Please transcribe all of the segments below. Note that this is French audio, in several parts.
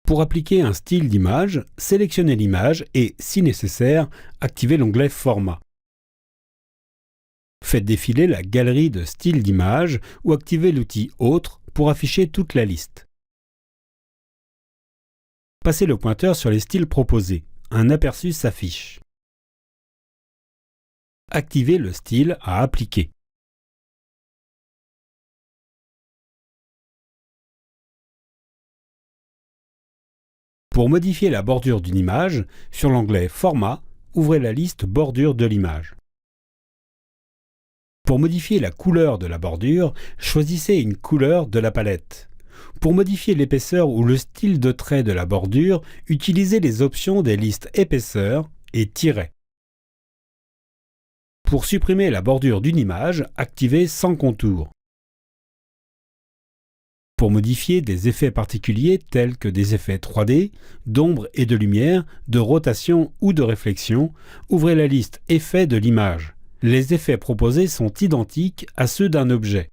Pour appliquer un style d'image, sélectionnez l'image et, si nécessaire, activez l'onglet Format. Faites défiler la galerie de styles d'images ou activez l'outil Autres pour afficher toute la liste. Passez le pointeur sur les styles proposés. Un aperçu s'affiche. Activez le style à appliquer. Pour modifier la bordure d'une image, sur l'onglet Format, ouvrez la liste Bordure de l'image. Pour modifier la couleur de la bordure, choisissez une couleur de la palette. Pour modifier l'épaisseur ou le style de trait de la bordure, utilisez les options des listes Épaisseur et Tiret. Pour supprimer la bordure d'une image, activez Sans contour. Pour modifier des effets particuliers tels que des effets 3D, d'ombre et de lumière, de rotation ou de réflexion, ouvrez la liste Effets de l'image. Les effets proposés sont identiques à ceux d'un objet.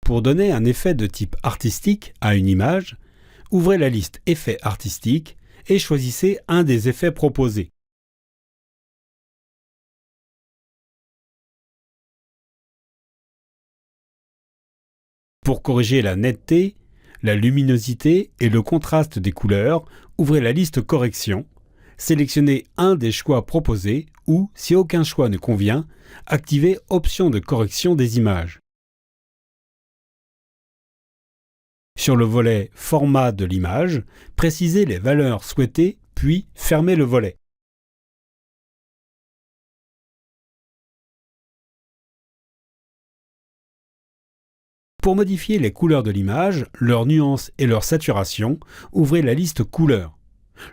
Pour donner un effet de type artistique à une image, ouvrez la liste Effets artistiques et choisissez un des effets proposés. Pour corriger la netteté, la luminosité et le contraste des couleurs, ouvrez la liste Correction, sélectionnez un des choix proposés ou, si aucun choix ne convient, activez Option de correction des images. Sur le volet Format de l'image, précisez les valeurs souhaitées, puis fermez le volet. Pour modifier les couleurs de l'image, leurs nuances et leur saturation, ouvrez la liste Couleurs.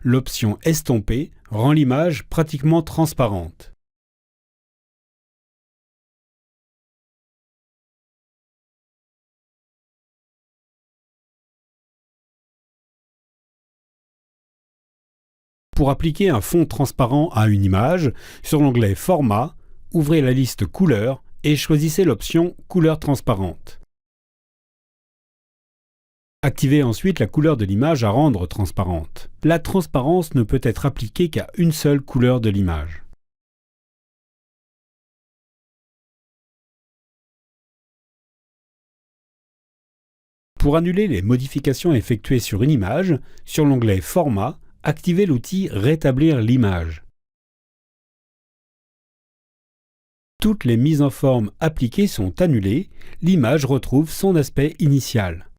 L'option Estomper rend l'image pratiquement transparente. Pour appliquer un fond transparent à une image, sur l'onglet Format, ouvrez la liste Couleurs et choisissez l'option Couleur transparente. Activez ensuite la couleur de l'image à rendre transparente. La transparence ne peut être appliquée qu'à une seule couleur de l'image. Pour annuler les modifications effectuées sur une image, sur l'onglet Format, activez l'outil Rétablir l'image. Toutes les mises en forme appliquées sont annulées, l'image retrouve son aspect initial.